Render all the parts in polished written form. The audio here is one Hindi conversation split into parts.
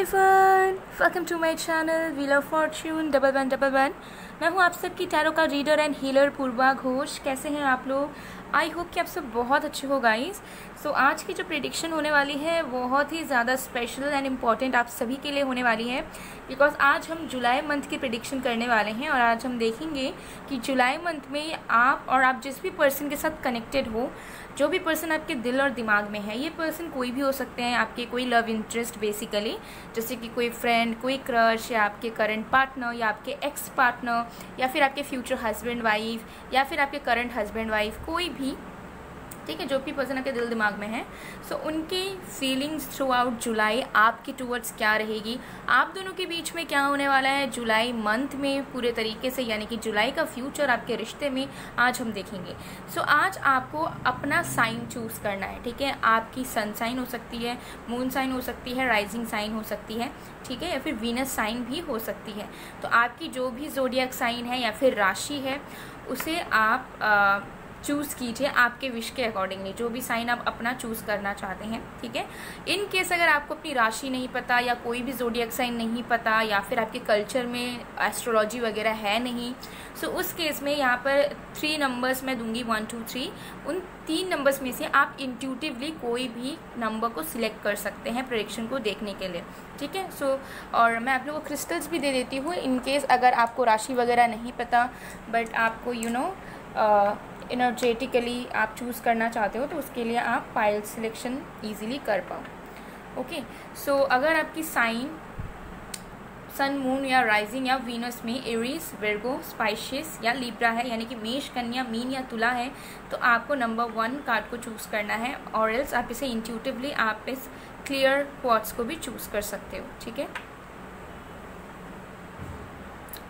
Everyone, welcome to my channel wheel of fortune 1111। मैं हूं आप सबकी टैरो का reader and healer Purva Ghosh. कैसे हैं आप लोग? आई होप कि आप सब बहुत अच्छे हो गाइस। सो आज की जो प्रेडिक्शन होने वाली है बहुत ही ज़्यादा स्पेशल एंड इम्पॉर्टेंट आप सभी के लिए होने वाली है, बिकॉज आज हम जुलाई मंथ की प्रेडिक्शन करने वाले हैं। और आज हम देखेंगे कि जुलाई मंथ में आप जिस भी पर्सन के साथ कनेक्टेड हो, जो भी पर्सन आपके दिल और दिमाग में है, ये पर्सन कोई भी हो सकते हैं, आपके कोई लव इंटरेस्ट बेसिकली, जैसे कि कोई फ्रेंड, कोई क्रश, या आपके करंट पार्टनर, या आपके एक्स पार्टनर, या फिर आपके फ्यूचर हस्बैंड वाइफ, या फिर आपके करंट हस्बैंड वाइफ, कोई भी, ठीक है, जो भी पर्सन आपके दिल दिमाग में है। सो उनकी फीलिंग्स थ्रू आउट जुलाई आपकी टूवर्ड्स क्या रहेगी, आप दोनों के बीच में क्या होने वाला है जुलाई मंथ में पूरे तरीके से, यानी कि जुलाई का फ्यूचर आपके रिश्ते में आज हम देखेंगे। सो आज आपको अपना साइन चूज़ करना है, ठीक है। आपकी सन साइन हो सकती है, मून साइन हो सकती है, राइजिंग साइन हो सकती है, ठीक है, या फिर वीनस साइन भी हो सकती है। तो आपकी जो भी ज़ोडिएक साइन है या फिर राशि है, उसे आप चूज़ कीजिए आपके विश के अकॉर्डिंगली, जो भी साइन आप अपना चूज़ करना चाहते हैं, ठीक है। इन केस अगर आपको अपनी राशि नहीं पता, या कोई भी ज़ोडिएक साइन नहीं पता, या फिर आपके कल्चर में एस्ट्रोलॉजी वगैरह है नहीं, सो उस केस में यहाँ पर 3 नंबर्स मैं दूंगी, 1 2 3। उन 3 नंबर्स में से आप इंट्यूटिवली कोई भी नंबर को सिलेक्ट कर सकते हैं प्रेडिक्शन को देखने के लिए, ठीक है। सो और मैं आप लोगों को क्रिस्टल्स भी दे देती हूँ इन केस अगर आपको राशि वगैरह नहीं पता, बट आपको एनर्जेटिकली आप चूज़ करना चाहते हो, तो उसके लिए आप पाइल सिलेक्शन इजीली कर पाओ। ओके, सो अगर आपकी साइन सन, मून या राइजिंग या वीनस में एरीज, विर्गो, स्पाइशियस या लिब्रा है, यानी कि मेष, कन्या, मीन या तुला है, तो आपको नंबर 1 कार्ड को चूज़ करना है, और एल्स आप इसे इंट्यूटिवली आप इस क्लियर क्वार्ट्स को भी चूज़ कर सकते हो, ठीक है।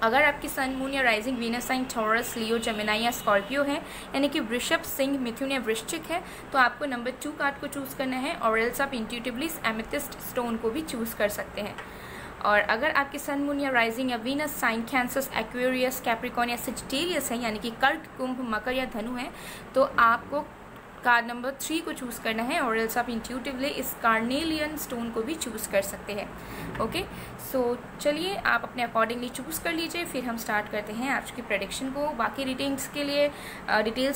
अगर आपकी सन, मून या राइजिंग वीनस साइन टॉरस, लियो, जेमिनी या स्कॉर्पियो है, यानी कि वृषभ, सिंह, मिथुन या वृश्चिक है, तो आपको नंबर 2 कार्ड को चूज़ करना है, और एल्स आप इंट्यूटिवली एमेथिस्ट स्टोन को भी चूज़ कर सकते हैं। और अगर आपकी सन, मून या राइजिंग या Venus sign Cancer, Aquarius, Capricorn या सेजिटेरियस है, यानी कि कर्क, कुंभ, मकर या धनु है, तो आपको कार्ड नंबर 3 को चूज़ करना है, और एल्स आप इंट्यूटिवली इस कार्नेलियन स्टोन को भी चूज़ कर सकते हैं। ओके, सो चलिए आप अपने अकॉर्डिंगली चूज़ कर लीजिए, फिर हम स्टार्ट करते हैं आज की प्रेडिक्शन को। बाकी डिटेल्स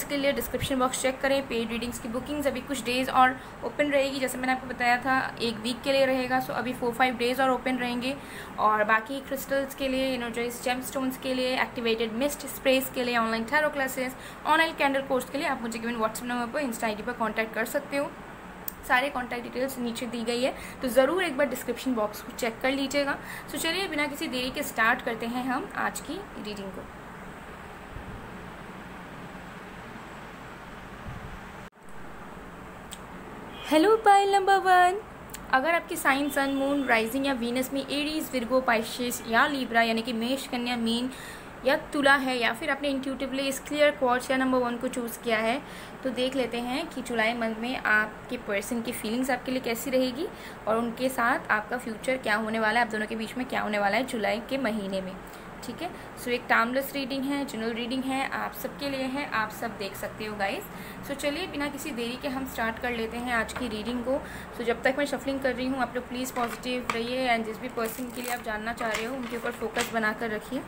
के लिए डिस्क्रिप्शन बॉक्स चेक करें। पेड रीडिंग्स की बुकिंग्स अभी कुछ डेज़ और ओपन रहेगी, जैसे मैंने आपको बताया था 1 वीक के लिए रहेगा, सो अभी 4-5 डेज़ और ओपन रहेंगे। और बाकी क्रिस्टल्स के लिए, एनर्जाइज जेम स्टोन्स के लिए, एक्टिवेटेड मिस्ट स्प्रेस के लिए, online tarot classes, online candle course के लिए आप मुझे गिवन व्हाट्सएप नंबर पर, इंस्टा आईडी पर कॉन्टैक्ट कर सकते हो। सारे कॉन्टैक्ट डिटेल्स नीचे दी गई है, तो ज़रूर एक बार डिस्क्रिप्शन बॉक्स को चेक कर लीजिएगा। सो चलिए बिना किसी देरी के स्टार्ट करते हैं हम आज की रीडिंग को। Hello pile number 1। अगर आपकी साइन, सन, मून, राइजिंग या वीनस में एरीज, विर्गो, पाइशियस या लिब्रा, यानी कि मेष, कन्या, मीन या तुला है, या फिर आपने इंट्यूटिवली इस क्लियर क्वार्ट्स या नंबर 1 को चूज़ किया है, तो देख लेते हैं कि जुलाई मंथ में आपके पर्सन की फीलिंग्स आपके लिए कैसी रहेगी, और उनके साथ आपका फ्यूचर क्या होने वाला है, आप दोनों के बीच में क्या होने वाला है जुलाई के महीने में, ठीक है। सो एक टाइमलेस रीडिंग है, जनरल रीडिंग है, आप सबके लिए है, आप सब देख सकते हो गाइस। सो चलिए बिना किसी देरी के हम स्टार्ट कर लेते हैं आज की रीडिंग को। सो जब तक मैं शफलिंग कर रही हूँ, आप लोग प्लीज़ पॉजिटिव रहिए, एंड जिस भी पर्सन के लिए आप जानना चाह रहे हो उनके ऊपर फोकस बनाकर रखिए।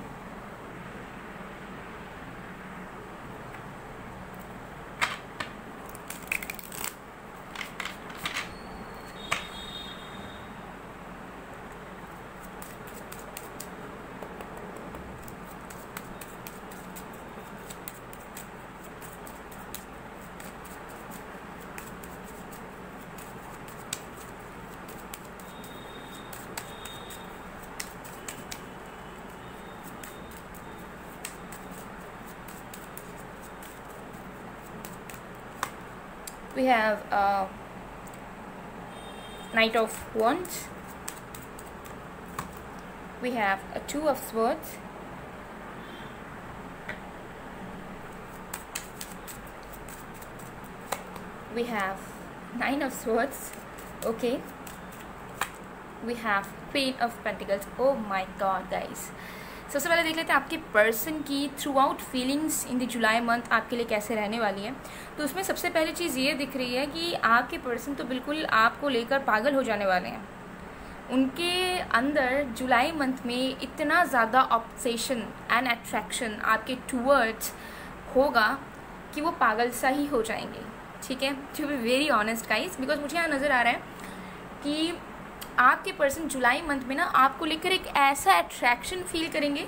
We have Knight of Wands, we have a 2 of Swords, we have 9 of Swords, okay, we have Queen of Pentacles. Oh my God guys, सबसे पहले देख लेते हैं आपके पर्सन की through out feelings in the July month आपके लिए कैसे रहने वाली है। तो उसमें सबसे पहली चीज़ ये दिख रही है कि आपके पर्सन तो बिल्कुल आपको लेकर पागल हो जाने वाले हैं। उनके अंदर जुलाई मंथ में इतना ज़्यादा ऑब्सेशन एंड अट्रैक्शन आपके टूवर्ड्स होगा कि वो पागल सा ही हो जाएंगे, ठीक है, to be very honest guys. Because मुझे यहाँ नज़र आ रहा है कि आपके पर्सन जुलाई मंथ में ना आपको लेकर एक ऐसा अट्रैक्शन फील करेंगे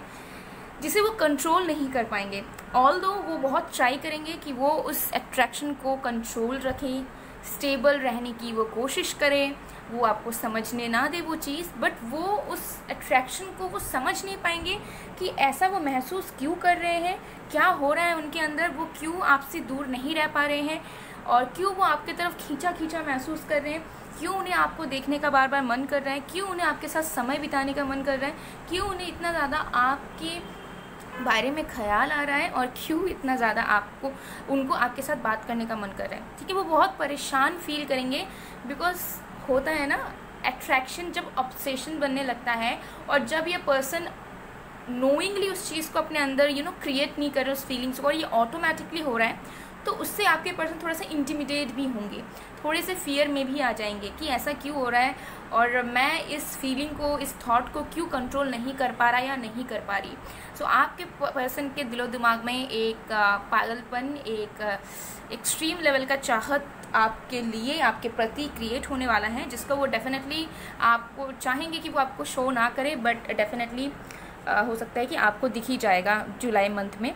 जिसे वो कंट्रोल नहीं कर पाएंगे। ऑल्दो वो बहुत ट्राई करेंगे कि वो उस अट्रैक्शन को कंट्रोल रखें, स्टेबल रहने की वो कोशिश करें, वो आपको समझने ना दे वो चीज़, बट वो उस अट्रैक्शन को वो समझ नहीं पाएंगे कि ऐसा वो महसूस क्यों कर रहे हैं, क्या हो रहा है उनके अंदर, वो क्यों आपसे दूर नहीं रह पा रहे हैं और क्यों वो आपकी तरफ खींचा खींचा महसूस कर रहे हैं, क्यों उन्हें आपको देखने का बार बार मन कर रहा है, क्यों उन्हें आपके साथ समय बिताने का मन कर रहा है, क्यों उन्हें इतना ज़्यादा आपके बारे में ख्याल आ रहा है और क्यों इतना ज़्यादा उनको आपके साथ बात करने का मन कर रहा है, ठीक है। वो बहुत परेशान फील करेंगे बिकॉज होता है ना, अट्रैक्शन जब ऑब्सेशन बनने लगता है और जब ये पर्सन नोइंगली उस चीज़ को अपने अंदर क्रिएट नहीं कर रहे उस फीलिंग्स को और ये ऑटोमेटिकली हो रहा है, तो उससे आपके पर्सन थोड़ा सा इंटिमिडेट भी होंगे, थोड़े से फियर में भी आ जाएंगे कि ऐसा क्यों हो रहा है और मैं इस फीलिंग को, इस थॉट को क्यों कंट्रोल नहीं कर पा रहा या नहीं कर पा रही। सो आपके पर्सन के दिलो दिमाग में एक पागलपन, एक एक्सट्रीम लेवल का चाहत आपके लिए, आपके प्रति क्रिएट होने वाला है, जिसका वो डेफिनेटली आपको चाहेंगे कि वो आपको शो ना करे, बट डेफिनेटली हो सकता है कि आपको दिख ही जाएगा जुलाई मंथ में,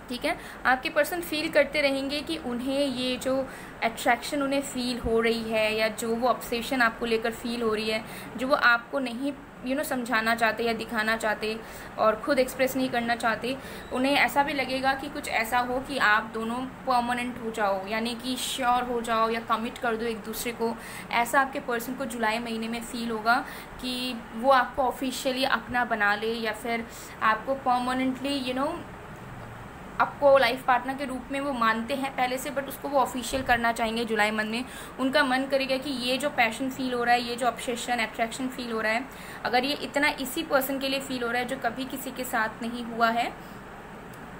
ठीक है। आपके पर्सन फील करते रहेंगे कि उन्हें ये जो अट्रैक्शन उन्हें फील हो रही है या जो वो ऑब्सेशन आपको लेकर फील हो रही है, जो वो आपको नहीं समझाना चाहते या दिखाना चाहते और खुद एक्सप्रेस नहीं करना चाहते, उन्हें ऐसा भी लगेगा कि कुछ ऐसा हो कि आप दोनों परमानेंट हो जाओ, यानी कि श्योर हो जाओ या कमिट कर दो एक दूसरे को। ऐसा आपके पर्सन को जुलाई महीने में फील होगा कि वो आपको ऑफिशियली अपना बना ले या फिर आपको परमानेंटली आपको लाइफ पार्टनर के रूप में वो मानते हैं पहले से, बट उसको वो ऑफिशियल करना चाहेंगे जुलाई मंथ में। उनका मन करेगा कि ये जो पैशन फील हो रहा है, ये जो ऑब्सेशन अट्रैक्शन फील हो रहा है, अगर ये इतना इसी पर्सन के लिए फील हो रहा है जो कभी किसी के साथ नहीं हुआ है,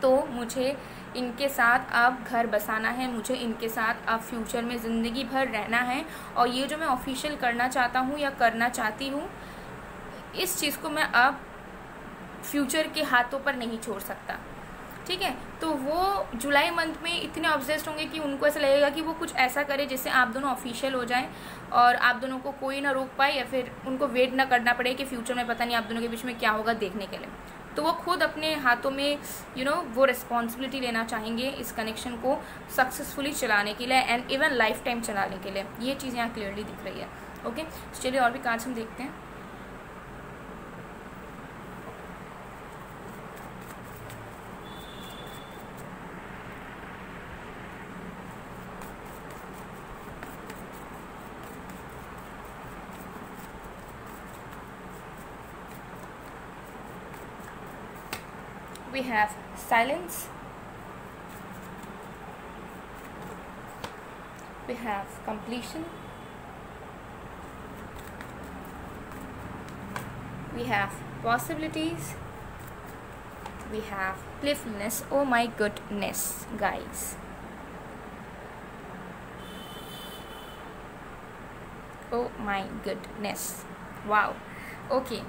तो मुझे इनके साथ अब घर बसाना है, मुझे इनके साथ अब फ्यूचर में ज़िंदगी भर रहना है और ये जो मैं ऑफिशियल करना चाहता हूँ या करना चाहती हूँ, इस चीज़ को मैं अब फ्यूचर के हाथों पर नहीं छोड़ सकता, ठीक है। तो वो जुलाई मंथ में इतने ऑब्सेस्ड होंगे कि उनको ऐसा लगेगा कि वो कुछ ऐसा करे जिससे आप दोनों ऑफिशियल हो जाएं और आप दोनों को कोई ना रोक पाए या फिर उनको वेट ना करना पड़े कि फ्यूचर में पता नहीं आप दोनों के बीच में क्या होगा देखने के लिए। तो वो खुद अपने हाथों में वो रिस्पॉन्सिबिलिटी लेना चाहेंगे इस कनेक्शन को सक्सेसफुली चलाने के लिए एंड इवन लाइफ टाइम चलाने के लिए। ये चीज़ यहाँ क्लियरली दिख रही है, ओके। चलिए और भी कार्ड्स हम देखते हैं। We have silence, we have completion, we have possibilities, we have playfulness. Oh my goodness guys, oh my goodness, wow, okay।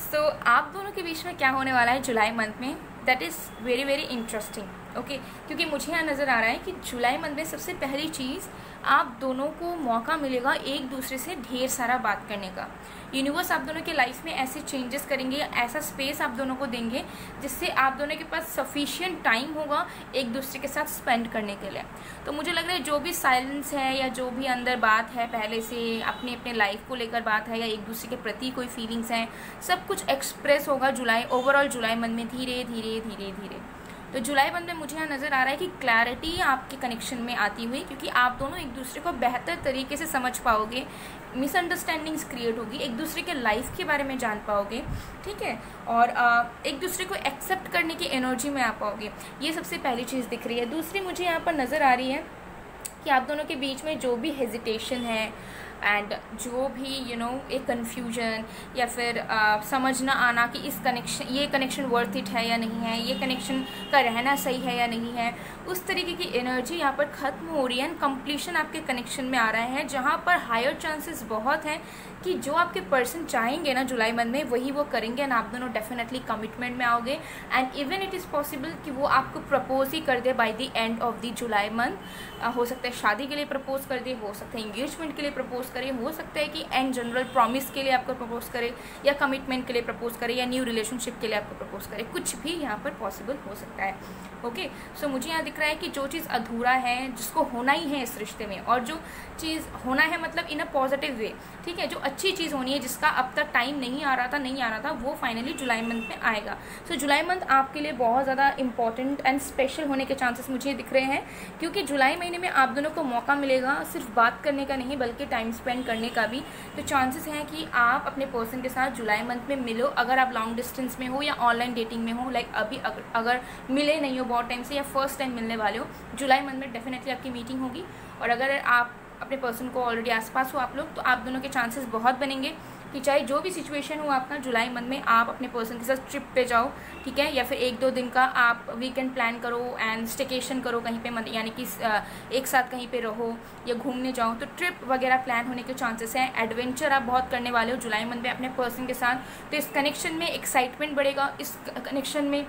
सो आप दोनों के बीच में क्या होने वाला है जुलाई मंथ में, that is very very interesting, okay. क्योंकि मुझे यहाँ नज़र आ रहा है कि जुलाई मंथ में सबसे पहली चीज़ आप दोनों को मौका मिलेगा एक दूसरे से ढेर सारा बात करने का। यूनिवर्स आप दोनों के लाइफ में ऐसे चेंजेस करेंगे, ऐसा स्पेस आप दोनों को देंगे जिससे आप दोनों के पास सफिशिएंट टाइम होगा एक दूसरे के साथ स्पेंड करने के लिए। तो मुझे लग रहा है जो भी साइलेंस है या जो भी अंदर बात है, पहले से अपने अपने लाइफ को लेकर बात है या एक दूसरे के प्रति कोई फीलिंग्स हैं, सब कुछ एक्सप्रेस होगा ओवरऑल जुलाई मंथ में धीरे धीरे धीरे धीरे। तो जुलाई मंथ में मुझे यहाँ नज़र आ रहा है कि क्लैरिटी आपके कनेक्शन में आती हुई, क्योंकि आप दोनों एक दूसरे को बेहतर तरीके से समझ पाओगे, मिसअंडरस्टैंडिंग्स क्रिएट होगी, एक दूसरे के लाइफ के बारे में जान पाओगे, ठीक है, और एक दूसरे को एक्सेप्ट करने की एनर्जी में आ पाओगे। ये सबसे पहली चीज़ दिख रही है। दूसरी मुझे यहाँ पर नज़र आ रही है कि आप दोनों के बीच में जो भी हेजिटेशन है, एंड जो भी एक कन्फ्यूजन या फिर समझ ना आना कि ये कनेक्शन वर्थ इट है या नहीं है, ये कनेक्शन का रहना सही है या नहीं है, उस तरीके की एनर्जी यहाँ पर ख़त्म हो रही है एंड कंप्लीशन आपके कनेक्शन में आ रहा है, जहाँ पर हायर चांसेस बहुत हैं कि जो आपके पर्सन चाहेंगे ना जुलाई मंथ में वही वो करेंगे एंड आप दोनों डेफिनेटली कमिटमेंट में आओगे and even it is possible कि वो आपको प्रपोज ही कर दे by the end of the July month. हो सकता है शादी के लिए प्रपोज कर दे, हो सकता है इंगेजमेंट के लिए प्रपोज करे, हो सकता है कि एंड जनरल प्रॉमिस के लिए आपको प्रपोज करे या कमिटमेंट के लिए प्रपोज करे या न्यू रिलेशनशिप के लिए आपको प्रपोज करे, कुछ भी यहाँ पर पॉसिबल हो सकता है। ओके, सो मुझे यहाँ दिख रहा है कि जो चीज़ अधूरा है जिसको होना ही है इस रिश्ते में, और जो चीज़ होना है मतलब इन अ पॉजिटिव वे, ठीक है, जो अच्छी चीज़ होनी है जिसका अब तक टाइम नहीं आ रहा था वो फाइनली जुलाई मंथ में आएगा। सो जुलाई मंथ आपके लिए बहुत ज़्यादा इंपॉर्टेंट एंड स्पेशल होने के चांसेस मुझे दिख रहे हैं, क्योंकि जुलाई महीने में आप दोनों को मौका मिलेगा सिर्फ बात करने का नहीं बल्कि टाइम स्पेंड करने का भी। तो चांसेस हैं कि आप अपने पर्सन के साथ जुलाई मंथ में मिलो, अगर आप लॉन्ग डिस्टेंस में हो या ऑनलाइन डेटिंग में हो, लाइक अभी अगर मिले नहीं हो बहुत टाइम से या फर्स्ट टाइम मिलने वाले हो, जुलाई मंथ में डेफिनेटली आपकी मीटिंग होगी। और अगर आप अपने पर्सन को ऑलरेडी आसपास हो आप लोग, तो आप दोनों के चांसेस बहुत बनेंगे कि चाहे जो भी सिचुएशन हो आपका, जुलाई मंथ में आप अपने पर्सन के साथ ट्रिप पे जाओ, ठीक है, या फिर 1-2 दिन का आप वीकेंड प्लान करो एंड स्टेकेशन करो कहीं पे, यानी कि एक साथ कहीं पे रहो या घूमने जाओ, तो ट्रिप वगैरह प्लान होने के चांसेस हैं। एडवेंचर आप बहुत करने वाले हो जुलाई मंथ में अपने पर्सन के साथ, तो इस कनेक्शन में एक्साइटमेंट बढ़ेगा, इस कनेक्शन में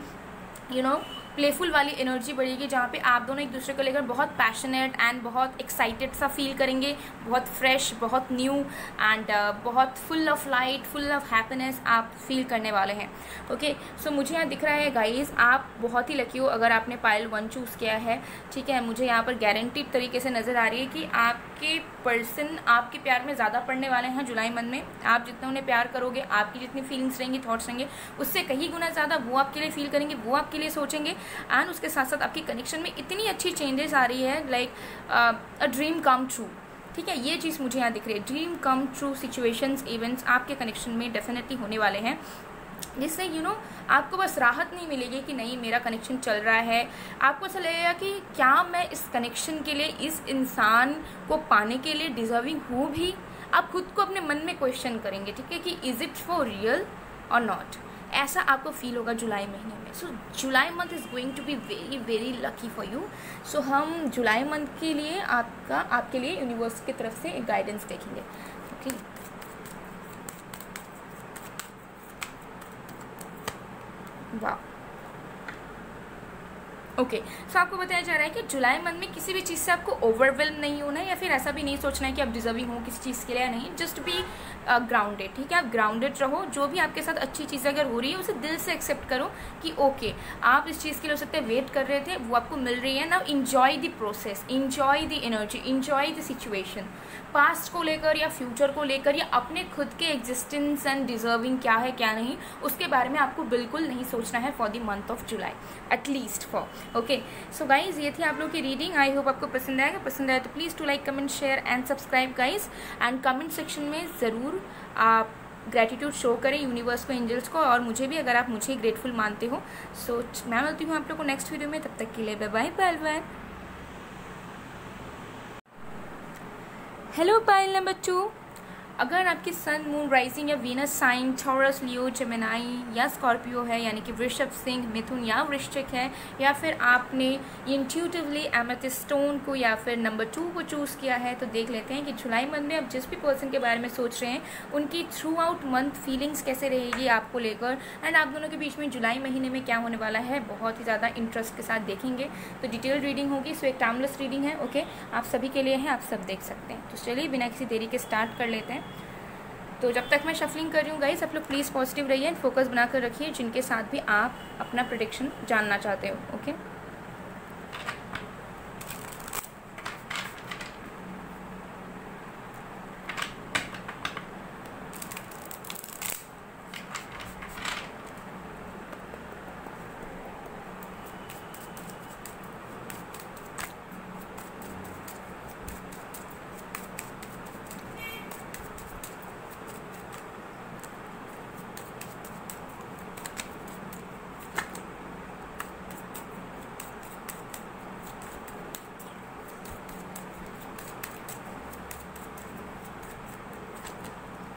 प्लेफुल वाली एनर्जी बढ़ेगी, जहाँ पे आप दोनों एक दूसरे को लेकर बहुत पैशनेट एंड बहुत एक्साइटेड सा फील करेंगे, बहुत फ्रेश, बहुत न्यू एंड बहुत full of light, full of happiness आप फील करने वाले हैं। ओके, सो मुझे यहाँ दिख रहा है गाइज आप बहुत ही लकी हो अगर आपने पाइल 1 चूज़ किया है, ठीक है। मुझे यहाँ पर गारंटीड तरीके से नज़र आ रही है कि आपके पर्सन आपके प्यार में ज़्यादा पड़ने वाले हैं जुलाई मंथ में। आप जितना उन्हें प्यार करोगे, आपकी जितनी फीलिंग्स रहेंगी, थॉट्स रहेंगे, उससे कहीं गुना ज़्यादा वो आपके लिए फील करेंगे, वो आपके लिए सोचेंगे एंड उसके साथ साथ आपकी कनेक्शन में इतनी अच्छी चेंजेस आ रही है, like a dream come true, ठीक है। ये चीज़ मुझे यहाँ दिख रही है, dream come true situations, events आपके कनेक्शन में डेफिनेटली होने वाले हैं, जिससे आपको बस राहत नहीं मिलेगी कि नहीं मेरा कनेक्शन चल रहा है, आपको ऐसा लगेगा कि क्या मैं इस कनेक्शन के लिए, इस इंसान को पाने के लिए डिजर्विंग हूँ भी। आप खुद को अपने मन में क्वेश्चन करेंगे, ठीक है, कि इज़ इट फॉर रियल और नॉट, ऐसा आपको फील होगा जुलाई महीने में। So July month is going to be very very lucky for you. So हम जुलाई मंथ के लिए आपके लिए यूनिवर्स की तरफ से एक गाइडेंस देखेंगे। ओके, वाह, ओके, सो आपको बताया जा रहा है कि जुलाई मंथ में किसी भी चीज़ से आपको ओवरवेल्म नहीं होना है, या फिर ऐसा भी नहीं सोचना है कि आप डिजर्विंग हो किसी चीज़ के लिए, नहीं, जस्ट बी ग्राउंडेड, ठीक है। आप ग्राउंडेड रहो, जो भी आपके साथ अच्छी चीज़ अगर हो रही है उसे दिल से एक्सेप्ट करो कि ओके आप इस चीज़ के लिए हो सकते हैं वेट कर रहे थे, वो आपको मिल रही है ना। Enjoy the process, enjoy the energy, enjoy the situation. Past को लेकर या फ्यूचर को लेकर या अपने खुद के एग्जिस्टेंस एंड डिजर्विंग क्या है क्या नहीं, उसके बारे में आपको बिल्कुल नहीं सोचना है for the month of July, at least for. Okay, so guys ये थी आप लोग की रीडिंग। आई होप आपको पसंद आएगा, पसंद आया तो please to like, comment, share and subscribe guys. And comment section में ज़रूर आप ग्रेटिट्यूड शो करें यूनिवर्स को, एंजल्स को, और मुझे भी अगर आप मुझे ग्रेटफुल मानते हो। सो मैं मिलती हूँ आप लोग को नेक्स्ट वीडियो में, तब तक के लिए bye bye bye. Hello pile number 2, अगर आपकी सन, मून, राइजिंग या Venus sign Taurus, Leo, Gemini या स्कॉर्पियो है, यानी कि वृषभ, सिंह, मिथुन या वृश्चिक है, या फिर आपने इंट्यूटिवली एमेथिस्ट स्टोन को या फिर नंबर 2 को चूज़ किया है, तो देख लेते हैं कि जुलाई मंथ में आप जिस भी पर्सन के बारे में सोच रहे हैं उनकी थ्रू आउट मंथ फीलिंग्स कैसे रहेगी आपको लेकर, एंड आप दोनों के बीच में जुलाई महीने में क्या होने वाला है, बहुत ही ज़्यादा इंटरेस्ट के साथ देखेंगे। तो डिटेल रीडिंग होगी, सो एक टाइमलेस रीडिंग है। ओके, आप सभी के लिए है, आप सब देख सकते हैं। तो चलिए बिना किसी देरी के स्टार्ट कर लेते हैं। तो जब तक मैं शफलिंग कर रही हूँ गाइस, आप लोग प्लीज़ पॉजिटिव रहिए एंड फोकस बनाकर रखिए जिनके साथ भी आप अपना प्रेडिक्शन जानना चाहते हो। Okay,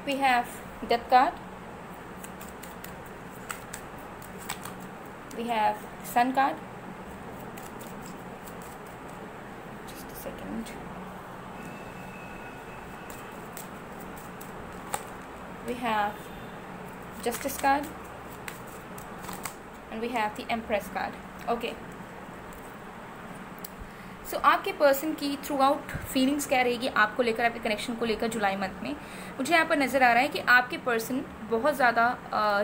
We have Death card. We have Sun card. Just a second. We have Justice card. And we have the Empress card. Okay. सो आपके पर्सन की थ्रू आउट फीलिंग्स क्या रहेगी आपको लेकर, आपके कनेक्शन को लेकर जुलाई मंथ में? मुझे यहाँ पर नज़र आ रहा है कि आपके पर्सन बहुत ज़्यादा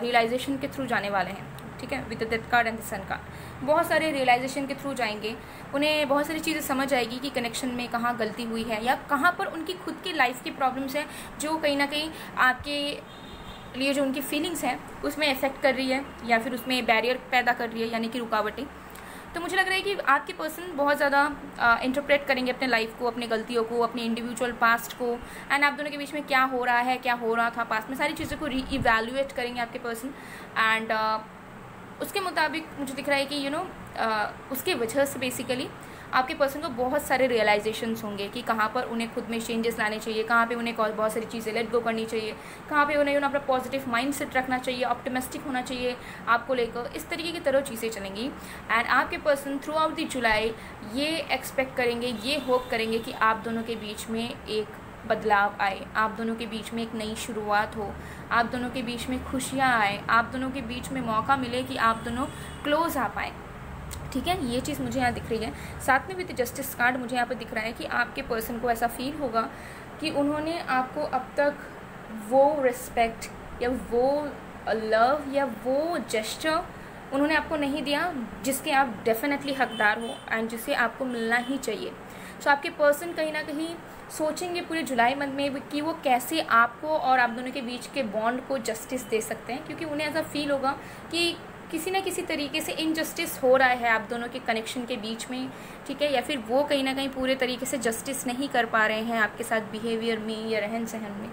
रियलाइजेशन के थ्रू जाने वाले हैं, ठीक है, with the death card and the sun card. बहुत सारे रियलाइजेशन के थ्रू जाएंगे, उन्हें बहुत सारी चीज़ें समझ आएगी कि कनेक्शन में कहाँ गलती हुई है या कहाँ पर उनकी खुद की लाइफ की प्रॉब्लम्स हैं जो कहीं ना कहीं आपके लिए जो उनकी फीलिंग्स हैं उसमें इफेक्ट कर रही है या फिर उसमें बैरियर पैदा कर रही है, यानी कि रुकावटें। तो मुझे लग रहा है कि आपके पर्सन बहुत ज़्यादा इंटरप्रेट करेंगे अपने लाइफ को, अपनी गलतियों को, अपने इंडिविजुअल पास्ट को, एंड आप दोनों के बीच में क्या हो रहा है, क्या हो रहा था पास्ट में, सारी चीज़ों को री-इवैल्यूएट करेंगे आपके पर्सन। एंड उसके मुताबिक मुझे दिख रहा है कि उसके वजह से बेसिकली आपके पर्सन को बहुत सारे रियलाइजेशंस होंगे कि कहाँ पर उन्हें खुद में चेंजेस लाने चाहिए, कहाँ पे उन्हें बहुत सारी चीज़ें लेट गो करनी चाहिए, कहाँ पे उन्हें अपना पॉजिटिव माइंड सेट रखना चाहिए, ऑप्टिमिस्टिक होना चाहिए आपको लेकर। इस तरीके की तरह चीज़ें चलेंगी। एंड आपके पर्सन थ्रू आउट द जुलाई ये एक्सपेक्ट करेंगे, ये होप करेंगे कि आप दोनों के बीच में एक बदलाव आए, आप दोनों के बीच में एक नई शुरुआत हो, आप दोनों के बीच में खुशियाँ आए, आप दोनों के बीच में मौका मिले कि आप दोनों क्लोज आ पाएँ, ठीक है। ये चीज़ मुझे यहाँ दिख रही है। साथ में विद जस्टिस कार्ड मुझे यहाँ पर दिख रहा है कि आपके पर्सन को ऐसा फील होगा कि उन्होंने आपको अब तक वो रिस्पेक्ट या वो लव या वो जेस्चर उन्होंने आपको नहीं दिया जिसके आप डेफिनेटली हकदार हो एंड जिसे आपको मिलना ही चाहिए। सो आपके पर्सन कहीं ना कहीं सोचेंगे पूरे जुलाई मंथ में कि वो कैसे आपको और आप दोनों के बीच के बॉन्ड को जस्टिस दे सकते हैं, क्योंकि उन्हें ऐसा फील होगा कि किसी ना किसी तरीके से इनजस्टिस हो रहा है आप दोनों के कनेक्शन के बीच में, ठीक है, या फिर वो कहीं ना कहीं पूरे तरीके से जस्टिस नहीं कर पा रहे हैं आपके साथ बिहेवियर में या रहन सहन में।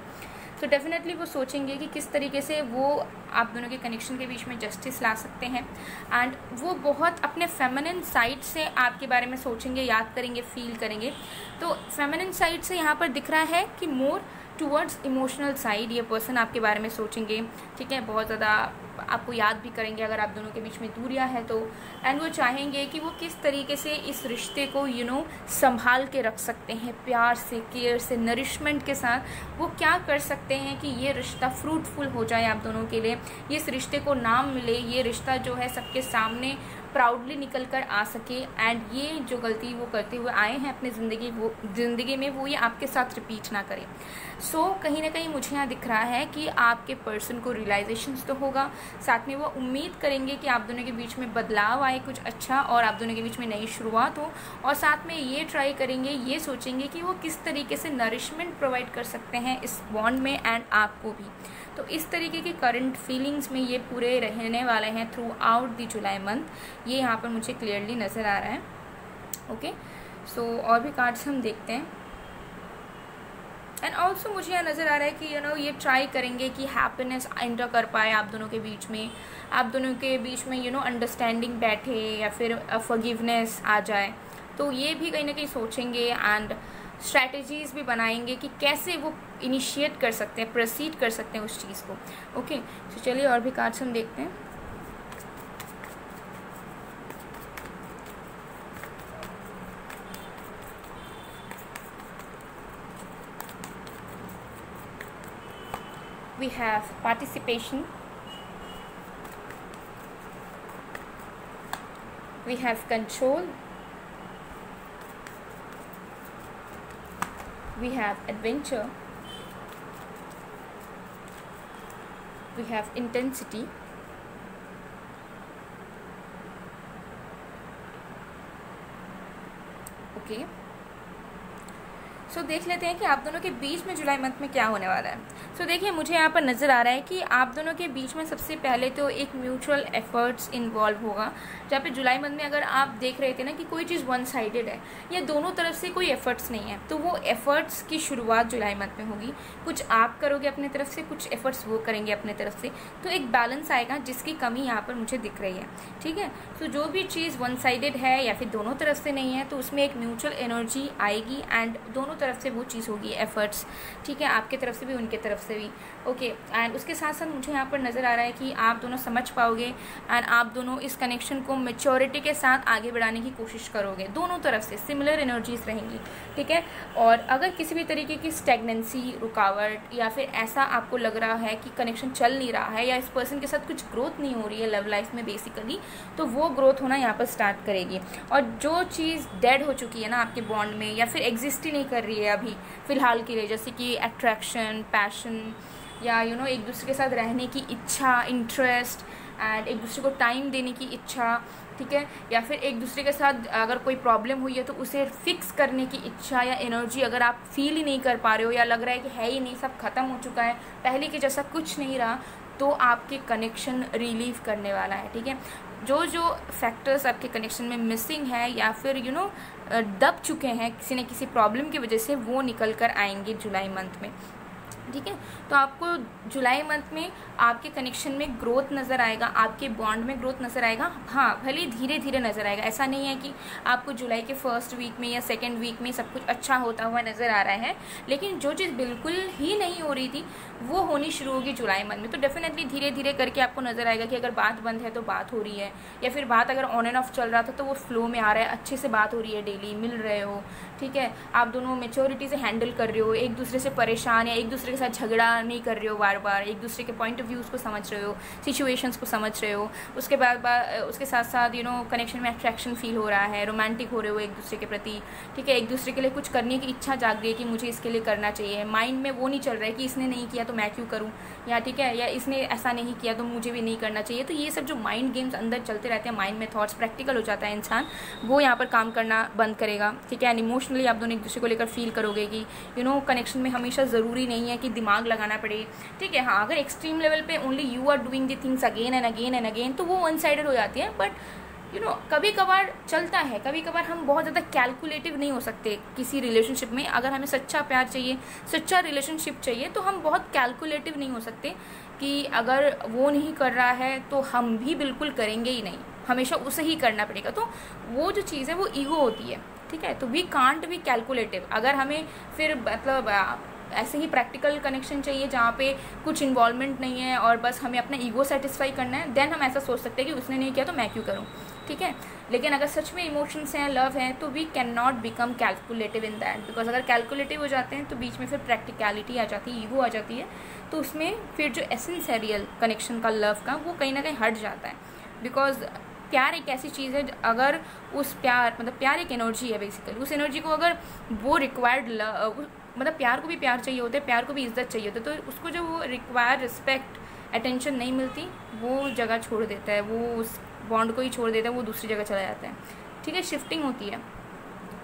तो डेफिनेटली वो सोचेंगे कि किस तरीके से वो आप दोनों के कनेक्शन के बीच में जस्टिस ला सकते हैं। एंड वो बहुत अपने फेमिनिन साइड से आपके बारे में सोचेंगे, याद करेंगे, फील करेंगे। तो फेमिनिन साइड से यहाँ पर दिख रहा है कि मोर टूवर्ड्स इमोशनल साइड ये पर्सन आपके बारे में सोचेंगे, ठीक है, बहुत ज़्यादा आपको याद भी करेंगे अगर आप दोनों के बीच में दूरियां हैं तो। एंड वो चाहेंगे कि वो किस तरीके से इस रिश्ते को संभाल के रख सकते हैं, प्यार से, केयर से, नरिशमेंट के साथ वो क्या कर सकते हैं कि ये रिश्ता फ्रूटफुल हो जाए आप दोनों के लिए, इस रिश्ते को नाम मिले, ये रिश्ता जो है सबके सामने प्राउडली निकल कर आ सके। एंड ये जो गलती वो करते हुए आए हैं अपनी ज़िंदगी में वो ये आपके साथ रिपीट ना करें। सो कहीं ना कहीं मुझे यहाँ दिख रहा है कि आपके पर्सन को रियलाइजेशंस तो होगा, साथ में वो उम्मीद करेंगे कि आप दोनों के बीच में बदलाव आए कुछ अच्छा और आप दोनों के बीच में नई शुरुआत हो, और साथ में ये ट्राई करेंगे, ये सोचेंगे कि वो किस तरीके से नरिशमेंट प्रोवाइड कर सकते हैं इस बॉन्ड में एंड आपको भी। तो इस तरीके की करंट फीलिंग्स में ये पूरे रहने वाले हैं through out the July month, ये यहाँ पर मुझे क्लियरली नज़र आ रहा है। ओके, सो और भी कार्ड्स हम देखते हैं। एंड ऑल्सो मुझे यहाँ नज़र आ रहा है कि ये ट्राई करेंगे कि हैप्पीनेस एंटर कर पाए आप दोनों के बीच में, आप दोनों के बीच में अंडरस्टैंडिंग बैठे या फिर फॉरगिवनेस आ जाए। तो ये भी कहीं ना कहीं सोचेंगे एंड स्ट्रैटेजीज़ भी बनाएंगे कि कैसे वो इनिशिएट कर सकते हैं, प्रोसीड कर सकते हैं उस चीज़ को। ओके, तो चलिए और भी कार्ड्स हम देखते हैं। We have participation, we have control, we have adventure, we have intensity, okay। सो देख लेते हैं कि आप दोनों के बीच में जुलाई मंथ में क्या होने वाला है। सो देखिए मुझे यहाँ पर नज़र आ रहा है कि आप दोनों के बीच में सबसे पहले तो एक म्यूचुअल एफर्ट्स इन्वॉल्व होगा, जहाँ पे जुलाई मंथ में अगर आप देख रहे थे ना कि कोई चीज़ वन साइडेड है या दोनों तरफ से कोई एफर्ट्स नहीं है, तो वो एफर्ट्स की शुरुआत जुलाई मंथ में होगी। कुछ आप करोगे अपने तरफ से, कुछ एफर्ट्स वो करेंगे अपने तरफ से, तो एक बैलेंस आएगा जिसकी कमी यहाँ पर मुझे दिख रही है, ठीक है। तो जो भी चीज़ वन साइडेड है या फिर दोनों तरफ से नहीं है तो उसमें एक म्यूचुअल एनर्जी आएगी एंड दोनों तरफ से वो चीज़ होगी, एफर्ट्स, ठीक है, आपके तरफ से भी उनके तरफ से भी। ओके, एंड उसके साथ साथ मुझे यहाँ पर नज़र आ रहा है कि आप दोनों समझ पाओगे एंड आप दोनों इस कनेक्शन को मेच्योरिटी के साथ आगे बढ़ाने की कोशिश करोगे। दोनों तरफ से सिमिलर एनर्जीज रहेंगी, ठीक है। और अगर किसी भी तरीके की स्टेगनेंसी, रुकावट, या फिर ऐसा आपको लग रहा है कि कनेक्शन चल नहीं रहा है या इस पर्सन के साथ कुछ ग्रोथ नहीं हो रही है लव लाइफ में बेसिकली, तो वो ग्रोथ होना यहाँ पर स्टार्ट करेगी। और जो चीज़ डेड हो चुकी है ना आपके बॉन्ड में, या फिर एग्जिस्ट ही नहीं कर रही है अभी फ़िलहाल के लिए, जैसे कि अट्रैक्शन, पैशन, या एक दूसरे के साथ रहने की इच्छा, इंटरेस्ट, एंड एक दूसरे को टाइम देने की इच्छा, ठीक है, या फिर एक दूसरे के साथ अगर कोई प्रॉब्लम हुई है तो उसे फिक्स करने की इच्छा या एनर्जी अगर आप फील ही नहीं कर पा रहे हो, या लग रहा है कि है ही नहीं, सब खत्म हो चुका है, पहले के जैसा कुछ नहीं रहा, तो आपके कनेक्शन रिलीव करने वाला है, ठीक है। जो जो फैक्टर्स आपके कनेक्शन में मिसिंग है या फिर दब चुके हैं किसी न किसी प्रॉब्लम की वजह से, वो निकल कर आएंगे जुलाई मंथ में, ठीक है। तो आपको जुलाई मंथ में आपके कनेक्शन में ग्रोथ नज़र आएगा, आपके बॉन्ड में ग्रोथ नज़र आएगा। हाँ, भले धीरे धीरे नज़र आएगा, ऐसा नहीं है कि आपको जुलाई के फर्स्ट वीक में या सेकंड वीक में सब कुछ अच्छा होता हुआ नज़र आ रहा है, लेकिन जो चीज़ बिल्कुल ही नहीं हो रही थी वो होनी शुरू होगी जुलाई मंथ में। तो डेफिनेटली धीरे धीरे करके आपको नज़र आएगा कि अगर बात बंद है तो बात हो रही है, या फिर बात अगर ऑन एंड ऑफ चल रहा था तो वो फ्लो में आ रहा है, अच्छे से बात हो रही है, डेली मिल रहे हो, ठीक है, आप दोनों मेच्योरिटी से हैंडल कर रहे हो, एक दूसरे से परेशान या एक दूसरे के साथ झगड़ा नहीं कर रहे हो, बार बार एक दूसरे के पॉइंट ऑफ व्यूज़ को समझ रहे हो, सिचुएशंस को समझ रहे हो। उसके बाद उसके साथ साथ कनेक्शन में अट्रैक्शन फील हो रहा है, रोमांटिक हो रहे हो एक दूसरे के प्रति, ठीक है, एक दूसरे के लिए कुछ करने की इच्छा जाग रही है कि मुझे इसके लिए करना चाहिए। माइंड में वो नहीं चल रहा है कि इसने नहीं किया तो मैं क्यों करूँ, या ठीक है, या इसने ऐसा नहीं किया तो मुझे भी नहीं करना चाहिए। तो ये सब जो माइंड गेम्स अंदर चलते रहते हैं, माइंड में थॉट्स, प्रैक्टिकल हो जाता है इंसान, वो यहाँ पर काम करना बंद करेगा, ठीक है। एंड इमोशनली आप दोनों एक दूसरे को लेकर फील करोगे कि कनेक्शन में हमेशा ज़रूरी नहीं है कि दिमाग लगाना पड़े, ठीक है। हाँ, अगर एक्सट्रीम लेवल पे only you are doing the things again and again and again, तो वो वन साइडेड हो जाती है। बट कभी कभार चलता है, कभी कभार हम बहुत ज़्यादा कैलकुलेटिव नहीं हो सकते किसी रिलेशनशिप में। अगर हमें सच्चा प्यार चाहिए, सच्चा रिलेशनशिप चाहिए, तो हम बहुत कैलकुलेटिव नहीं हो सकते कि अगर वो नहीं कर रहा है तो हम भी बिल्कुल करेंगे ही नहीं, हमेशा उसे ही करना पड़ेगा। तो वो जो चीज़ है वो ईगो होती है, ठीक है। तो वी कांट बी कैलकुलेटिव। अगर हमें फिर मतलब ऐसे ही प्रैक्टिकल कनेक्शन चाहिए जहाँ पे कुछ इन्वॉल्वमेंट नहीं है और बस हमें अपना ईगो सेटिस्फाई करना है, देन हम ऐसा सोच सकते हैं कि उसने नहीं किया तो मैं क्यों करूँ, ठीक है। लेकिन अगर सच में इमोशंस हैं, लव है, तो we can not become calculative in that, because अगर कैलकुलेटिव हो जाते हैं तो बीच में फिर प्रैक्टिकलिटी आ जाती है, ईगो आ जाती है, तो उसमें फिर जो एसेंस है रियल कनेक्शन का, लव का, वो कहीं ना कहीं हट जाता है। बिकॉज प्यार एक ऐसी चीज़ है, अगर उस प्यार मतलब प्यार एक एनर्जी है बेसिकली, उस एनर्जी को अगर वो रिक्वायर्ड मतलब प्यार को भी प्यार चाहिए होता है, प्यार को भी इज्जत चाहिए होती है, तो उसको जो वो रिक्वायर्ड रिस्पेक्ट, अटेंशन नहीं मिलती, वो जगह छोड़ देता है, वो उस बॉन्ड को ही छोड़ देता है, वो दूसरी जगह चला जाता है, ठीक है, शिफ्टिंग होती है,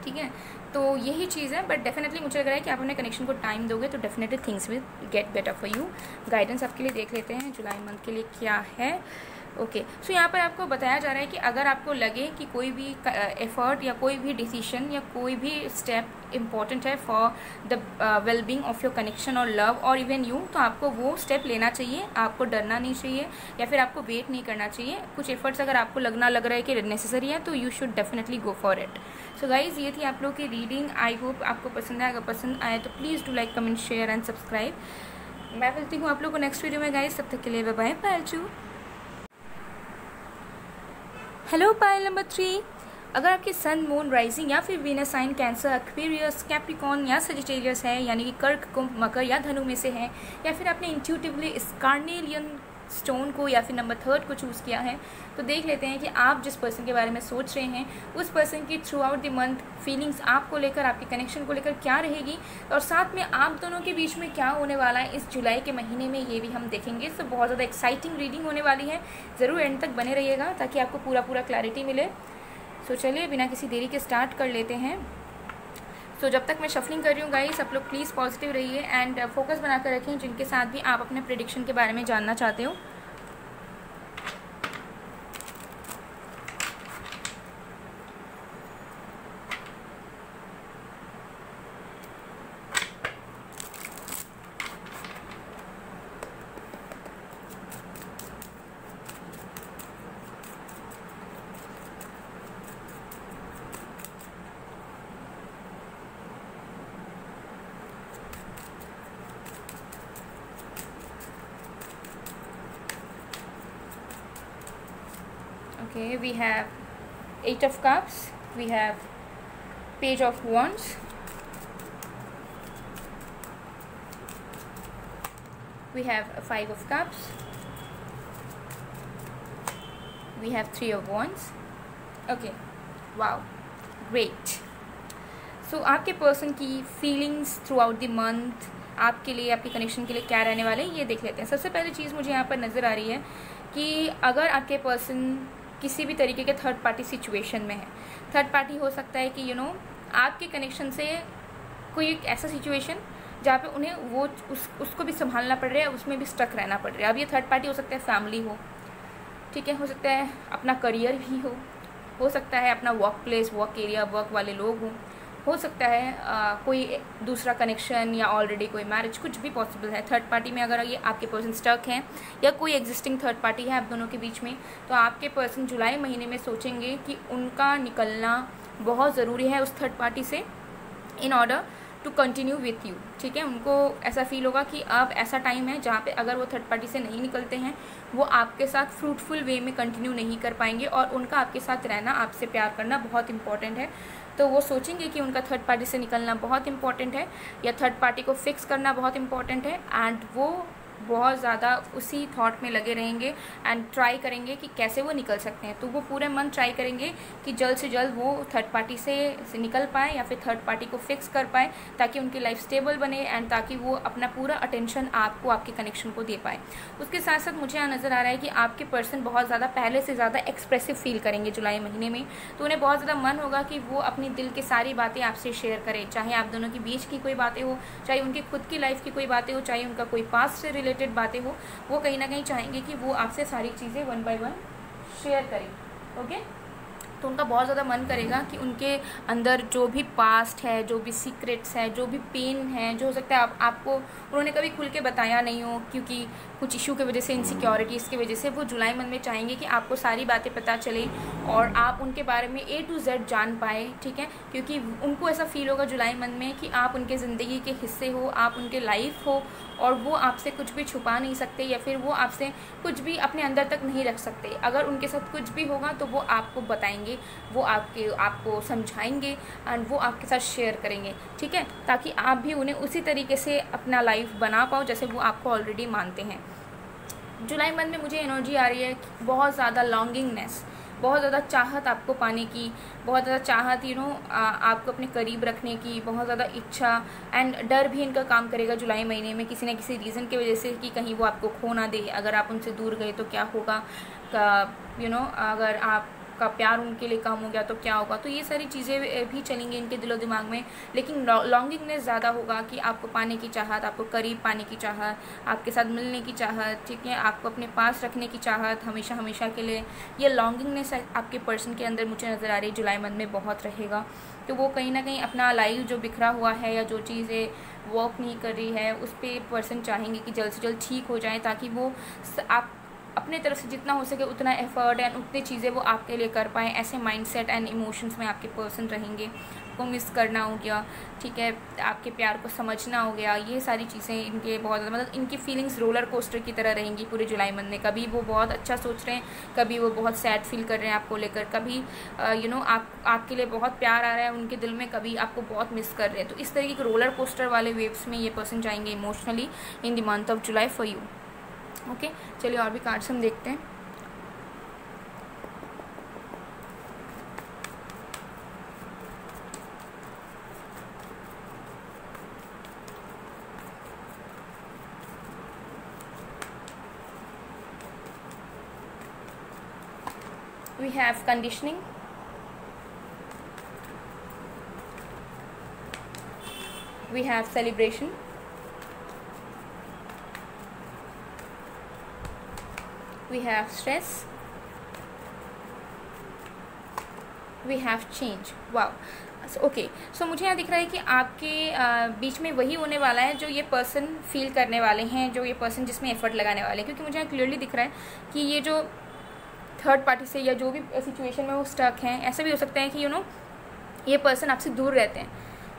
ठीक है। तो यही चीज़ है। बट डेफिनेटली मुझे लग रहा है कि आप अपने कनेक्शन को टाइम दोगे तो definitely things will get better for you. Guidance आपके लिए देख लेते हैं जुलाई मंथ के लिए क्या है। ओके, सो यहाँ पर आपको बताया जा रहा है कि अगर आपको लगे कि कोई भी एफर्ट या कोई भी डिसीजन या कोई भी स्टेप इम्पॉर्टेंट है for the wellbeing of your connection और लव और इवन यू, तो आपको वो स्टेप लेना चाहिए, आपको डरना नहीं चाहिए या फिर आपको वेट नहीं करना चाहिए। कुछ एफर्ट्स अगर आपको लग रहा है कि नेसेसरी है तो you should definitely go for it. So guys, ये थी आप लोग की रीडिंग। आई होप आपको पसंद आए। अगर पसंद आए तो please do like, comment, share and subscribe. मैं मिलती हूँ आप लोग को नेक्स्ट वीडियो में गाइज, तब तक के लिए bye bye. Hello pile number 3, अगर आपके सन, मून, राइजिंग या फिर Venus sign Cancer, Aquarius, Capricorn या सजिटेरियस है, यानी कि कर्क, कुंभ, मकर या धनु में से है, या फिर आपने इंट्यूटिवली इस कार्नेलियन स्टोन को या फिर नंबर 3 को चूज़ किया है, तो देख लेते हैं कि आप जिस पर्सन के बारे में सोच रहे हैं उस पर्सन की through out the month feelings आपको लेकर, आपके कनेक्शन को लेकर क्या रहेगी, और साथ में आप दोनों के बीच में क्या होने वाला है इस जुलाई के महीने में, ये भी हम देखेंगे। तो बहुत ज़्यादा एक्साइटिंग रीडिंग होने वाली है, ज़रूर एंड तक बने रहिएगा ताकि आपको पूरा क्लैरिटी मिले। सो चलिए बिना किसी देरी के स्टार्ट कर लेते हैं। सो जब तक मैं शफलिंग कर रही हूँ गाइस, आप लोग प्लीज़ पॉजिटिव रहिए एंड फोकस बनाकर रखें जिनके साथ भी आप अपने प्रेडिक्शन के बारे में जानना चाहते हो। Okay, we have Eight of Cups, we have Page of Wands, we have Five of Cups, we have Three of Wands. Okay, wow, great. सो आपके पर्सन की feelings through out the month आपके लिए, आपके कनेक्शन के लिए क्या रहने वाले हैं ये देख लेते हैं। सबसे पहली चीज़ मुझे यहाँ पर नज़र आ रही है कि अगर आपके पर्सन किसी भी तरीके के थर्ड पार्टी सिचुएशन में है, थर्ड पार्टी हो सकता है कि आपके कनेक्शन से कोई एक ऐसा सिचुएशन जहाँ पे उन्हें वो उसको भी संभालना पड़ रहा है, उसमें भी स्टक रहना पड़ रहा है। अब ये थर्ड पार्टी हो सकता है फैमिली हो, ठीक है, हो सकता है अपना करियर भी हो सकता है अपना work place, work area, work वाले लोग हो सकता है कोई दूसरा कनेक्शन या ऑलरेडी कोई मैरिज, कुछ भी पॉसिबल है। थर्ड पार्टी में अगर ये आपके पर्सन स्टक हैं या कोई एग्जिस्टिंग थर्ड पार्टी है आप दोनों के बीच में, तो आपके पर्सन जुलाई महीने में सोचेंगे कि उनका निकलना बहुत ज़रूरी है उस थर्ड पार्टी से in order to continue with you, ठीक है। उनको ऐसा फील होगा कि अब ऐसा टाइम है जहाँ पे अगर वो थर्ड पार्टी से नहीं निकलते हैं वो आपके साथ फ्रूटफुल वे में कंटिन्यू नहीं कर पाएंगे, और उनका आपके साथ रहना, आपसे प्यार करना बहुत इंपॉर्टेंट है। तो वो सोचेंगे कि उनका थर्ड पार्टी से निकलना बहुत इंपॉर्टेंट है या थर्ड पार्टी को फिक्स करना बहुत इंपॉर्टेंट है, एंड वो बहुत ज़्यादा उसी थॉट में लगे रहेंगे एंड ट्राई करेंगे कि कैसे वो निकल सकते हैं। तो वो पूरे मन ट्राई करेंगे कि जल्द से जल्द वो थर्ड पार्टी से निकल पाए या फिर थर्ड पार्टी को फिक्स कर पाए, ताकि उनकी लाइफ स्टेबल बने एंड ताकि वो अपना पूरा अटेंशन आपको, आपके कनेक्शन को दे पाए। उसके साथ साथ मुझे यहाँ नज़र आ रहा है कि आपके पर्सन बहुत ज़्यादा पहले से ज़्यादा एक्सप्रेसिव फील करेंगे जुलाई महीने में। तो उन्हें बहुत ज़्यादा मन होगा कि वो अपनी दिल की सारी बातें आपसे शेयर करें, चाहे आप दोनों के बीच की कोई बातें हो, चाहे उनकी खुद की लाइफ की कोई बातें हो, चाहे उनका कोई पास्ट से रिलेटेड बातें हो, वो कहीं ना कहीं चाहेंगे कि वो आपसे सारी चीज़ें वन बाय वन शेयर करें। ओके, तो उनका बहुत ज़्यादा मन करेगा कि उनके अंदर जो भी पास्ट है, जो भी सीक्रेट्स है, जो भी पेन है, जो हो सकता है आपको उन्होंने कभी खुल के बताया नहीं हो क्योंकि कुछ इशू की वजह से, इनसिक्योरिटीज़ की वजह से, वो जुलाई मंथ में चाहेंगे कि आपको सारी बातें पता चले और आप उनके बारे में A to Z जान पाए, ठीक है। क्योंकि उनको ऐसा फील होगा जुलाई मंथ में कि आप उनके ज़िंदगी के हिस्से हो, आप उनके लाइफ हो, और वो आपसे कुछ भी छुपा नहीं सकते या फिर वो आपसे कुछ भी अपने अंदर तक नहीं रख सकते। अगर उनके साथ कुछ भी होगा तो वो आपको बताएंगे, वो आपको समझाएंगे एंड वो आपके साथ शेयर करेंगे, ठीक है, ताकि आप भी उन्हें उसी तरीके से अपना लाइफ बना पाओ जैसे वो आपको ऑलरेडी मानते हैं। जुलाई मंथ में मुझे एनर्जी आ रही है बहुत ज़्यादा लॉन्गिंगनेस, बहुत ज़्यादा चाहत आपको पाने की, बहुत ज़्यादा चाहत आपको अपने करीब रखने की, बहुत ज़्यादा इच्छा एंड डर भी इनका काम करेगा जुलाई महीने में किसी न किसी रीज़न की वजह से कि कहीं वो आपको खो ना दे। अगर आप उनसे दूर गए तो क्या होगा, अगर आपका प्यार उनके लिए कम हो गया तो क्या होगा। तो ये सारी चीज़ें भी चलेंगी इनके दिलो दिमाग में, लेकिन लॉन्गिंगनेस ज़्यादा होगा कि आपको पाने की चाहत, आपको करीब पाने की चाहत, आपके साथ मिलने की चाहत, ठीक है, आपको अपने पास रखने की चाहत हमेशा हमेशा के लिए। ये लॉन्गिंगनेस आपके पर्सन के अंदर मुझे नज़र आ रही है जुलाई मंथ में बहुत रहेगा। तो वो कहीं ना कहीं अपना लाइफ जो बिखरा हुआ है या जो चीज़ें वर्क नहीं कर रही है उस पर पर्सन चाहेंगे कि जल्द से जल्द ठीक हो जाए, ताकि वो आप अपने तरफ से जितना हो सके उतना एफर्ट एंड उतनी चीज़ें वो आपके लिए कर पाएँ। ऐसे माइंडसेट एंड इमोशंस में आपके पर्सन रहेंगे। को मिस करना हो गया, ठीक है, आपके प्यार को समझना हो गया, ये सारी चीज़ें इनके बहुत ज़्यादा, मतलब इनकी फीलिंग्स रोलर कोस्टर की तरह रहेंगी पूरे जुलाई मंथ में। कभी वो बहुत अच्छा सोच रहे हैं, कभी वो बहुत सैड फील कर रहे हैं आपको लेकर, कभी आपके लिए बहुत प्यार आ रहा है उनके दिल में, कभी आपको बहुत मिस कर रहे हैं। तो इस तरीके के रोलर कोस्टर वाले वेव्स में ये पर्सन जाएंगे emotionally in the month of July for you. Okay, चलिए और भी कार्ड्स हम देखते हैं। We have conditioning, we have celebration, we have stress, we have change. wow, okay, so मुझे यहाँ दिख रहा है कि आपके बीच में वही होने वाला है जो ये पर्सन फील करने वाले हैं, जो ये पर्सन जिसमें एफर्ट लगाने वाले हैं। क्योंकि मुझे यहाँ क्लियरली दिख रहा है कि ये जो थर्ड पार्टी से या जो भी सिचुएशन में वो स्टक हैं, ऐसा भी हो सकता है कि ये पर्सन आपसे दूर रहते हैं,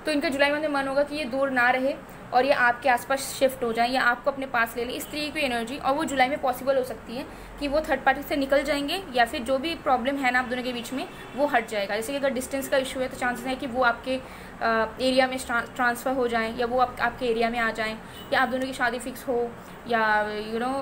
तो इनका जुलाई मंथ में मन होगा कि ये दूर ना रहे और ये आपके आसपास शिफ्ट हो जाए या आपको अपने पास ले ले, इस तरीके की एनर्जी। और वो जुलाई में पॉसिबल हो सकती है कि वो थर्ड पार्टी से निकल जाएंगे या फिर जो भी प्रॉब्लम है ना आप दोनों के बीच में वो हट जाएगा। जैसे कि अगर डिस्टेंस का इशू है तो चांसेस है कि वो आपके एरिया में ट्रांसफ़र हो जाएं या वो आपके एरिया में आ जाएं, या आप दोनों की शादी फिक्स हो, या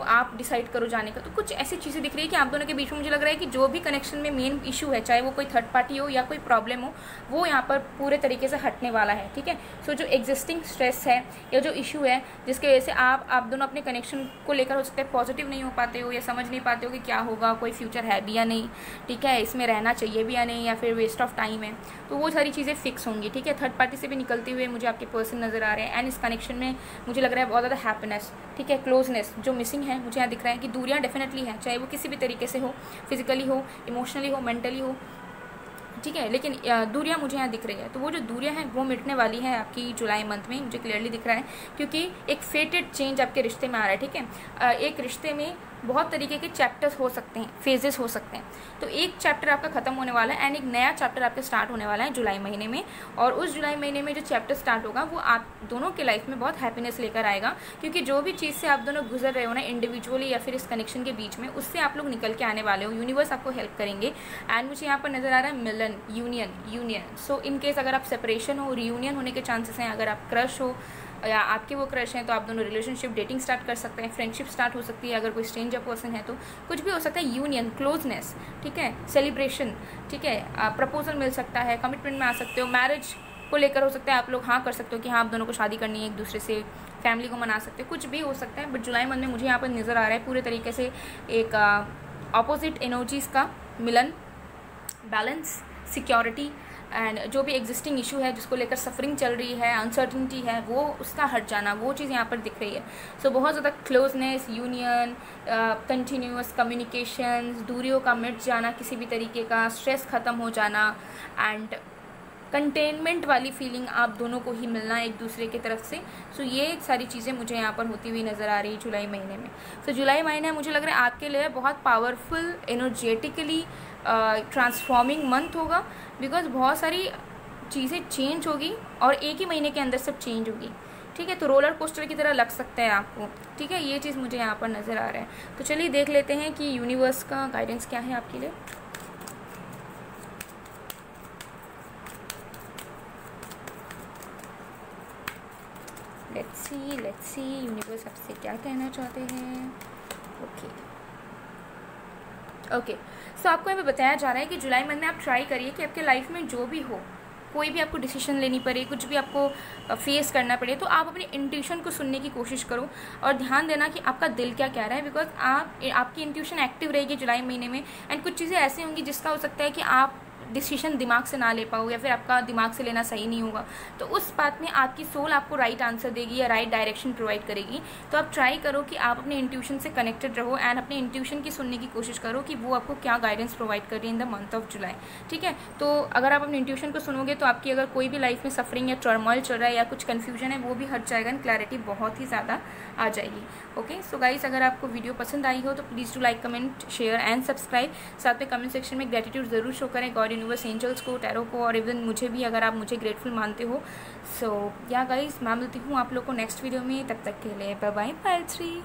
आप डिसाइड करो जाने का। तो कुछ ऐसी चीज़ें दिख रही है कि आप दोनों के बीच में मुझे लग रहा है कि जो भी कनेक्शन में मेन इशू है, चाहे वो कोई थर्ड पार्टी हो या कोई प्रॉब्लम हो, वो यहाँ पर पूरे तरीके से हटने वाला है। ठीक है, सो जो एग्जिस्टिंग स्ट्रेस है या जो इशू है जिसकी वजह से आप दोनों अपने कनेक्शन को लेकर हो सकते हैं पॉजिटिव नहीं हो पाते हो या समझ नहीं पाते हो कि क्या होगा, कोई फ्यूचर है भी या नहीं, ठीक है, इसमें रहना चाहिए भी या नहीं, या फिर वेस्ट ऑफ टाइम है, तो वो सारी चीज़ें फिक्स होंगी। ठीक है, थर्ड पार्टी से भी निकलते हुए मुझे आपके पर्सन नज़र आ रहे हैं एंड इस कनेक्शन में मुझे लग रहा है बहुत ज़्यादा हैप्पीनेस, ठीक है, क्लोजनेस जो मिसिंग है। मुझे यहाँ दिख रहा है कि दूरियाँ डेफिनेटली हैं, चाहे वो किसी भी तरीके से हो, फिजिकली हो, इमोशनली हो, मेंटली हो, ठीक है, लेकिन दूरियाँ मुझे यहाँ दिख रही है। तो वो जो दूरियाँ हैं वो मिटने वाली है आपकी जुलाई मंथ में, मुझे क्लियरली दिख रहा है, क्योंकि एक फेटेड चेंज आपके रिश्ते में आ रहा है। ठीक है, एक रिश्ते में बहुत तरीके के चैप्टर्स हो सकते हैं, फेजेस हो सकते हैं। तो एक चैप्टर आपका खत्म होने वाला है एंड एक नया चैप्टर आपका स्टार्ट होने वाला है जुलाई महीने में। और उस जुलाई महीने में जो चैप्टर स्टार्ट होगा वो आप दोनों के लाइफ में बहुत हैप्पीनेस लेकर आएगा, क्योंकि जो भी चीज़ से आप दोनों गुजर रहे हो ना इंडिविजुअली या फिर इस कनेक्शन के बीच में, उससे आप लोग निकल के आने वाले हो। यूनिवर्स आपको हेल्प करेंगे एंड मुझे यहाँ पर नज़र आ रहा है मिलन, यूनियन। सो इन केस अगर आप सेपरेशन हो, रियूनियन होने के चांसेस हैं। अगर आप क्रश हो या आपके वो क्रश हैं तो आप दोनों रिलेशनशिप, डेटिंग स्टार्ट कर सकते हैं, फ्रेंडशिप स्टार्ट हो सकती है। अगर कोई स्ट्रेंजर पर्सन है तो कुछ भी हो सकता है, यूनियन, क्लोजनेस, ठीक है, सेलिब्रेशन, ठीक है, प्रपोजल मिल सकता है, कमिटमेंट में आ सकते हो, मैरिज को लेकर हो सकता है, आप लोग हाँ कर सकते हो कि हाँ आप दोनों को शादी करनी है, एक दूसरे से फैमिली को मना सकते हो, कुछ भी हो सकता है। बट जुलाई मंथ में मुझे यहाँ पर नज़र आ रहा है पूरे तरीके से एक ऑपोजिट एनर्जीज़ का मिलन, बैलेंस, सिक्योरिटी एंड जो भी एग्जिस्टिंग इशू है जिसको लेकर सफरिंग चल रही है, अनसर्टिनिटी है, वो उसका हट जाना, वो चीज़ यहाँ पर दिख रही है। सो बहुत ज़्यादा क्लोजनेस, यूनियन, कंटिन्यूअस कम्युनिकेशंस, दूरियों का मिट जाना किसी भी तरीके का, स्ट्रेस ख़त्म हो जाना एंड कंटेनमेंट वाली फीलिंग आप दोनों को ही मिलना एक दूसरे की तरफ से। सो ये सारी चीज़ें मुझे यहाँ पर होती हुई नज़र आ रही है जुलाई महीने में। सो जुलाई महीना मुझे लग रहा है आपके लिए बहुत पावरफुल, एनर्जेटिकली ट्रांसफॉर्मिंग मंथ होगा, बिकॉज बहुत सारी चीज़ें चेंज होगी और एक ही महीने के अंदर सब चेंज होगी। ठीक है, तो रोलर कोस्टर की तरह लग सकता है आपको। ठीक है, ये चीज़ मुझे यहाँ पर नज़र आ रहा है। तो चलिए देख लेते हैं कि यूनिवर्स का गाइडेंस क्या है आपके लिए। लेट्स सी यूनिवर्स आपसे क्या कहना चाहते हैं। ओके, सो आपको यहाँ पे बताया जा रहा है कि जुलाई मंथ में आप ट्राई करिए कि आपके लाइफ में जो भी हो, कोई भी आपको डिसीजन लेनी पड़े, कुछ भी आपको फेस करना पड़े, तो आप अपनी इंट्यूशन को सुनने की कोशिश करो और ध्यान देना कि आपका दिल क्या कह रहा है। बिकॉज आपकी इंट्यूशन एक्टिव रहेगी जुलाई महीने में एंड कुछ चीज़ें ऐसी होंगी जिसका हो सकता है कि आप डिसीजन दिमाग से ना ले पाओ या फिर आपका दिमाग से लेना सही नहीं होगा। तो उस बात में आपकी सोल आपको राइट आंसर देगी या राइट डायरेक्शन प्रोवाइड करेगी। तो आप ट्राई करो कि आप अपने इंट्यूशन से कनेक्टेड रहो एंड अपने इंट्यूशन की सुनने की कोशिश करो कि वो आपको क्या गाइडेंस प्रोवाइड कर रही है in the month of July. ठीक है, तो अगर आप अपने इंट्यूशन को सुनोगे तो आपकी अगर कोई भी लाइफ में सफरिंग या टर्मोइल चल रहा है या कुछ कन्फ्यूजन है वो भी हट जाएगा एंड क्लैरिटी बहुत ही ज़्यादा आ जाएगी। ओके, सो गाइस, अगर आपको वीडियो पसंद आई हो तो please do like, comment, share and subscribe. साथ में कमेंट सेक्शन में ग्रेटिट्यूड ज़रूर शो करें गॉड, यूनिवर्स, एंजल्स को, टैरो को और इवन मुझे भी, अगर आप मुझे ग्रेटफुल मानते हो। सो या गाइस, मैं मिलती हूँ आप लोग को नेक्स्ट वीडियो में। तब तक के लिए बाय बाय, पायल 3।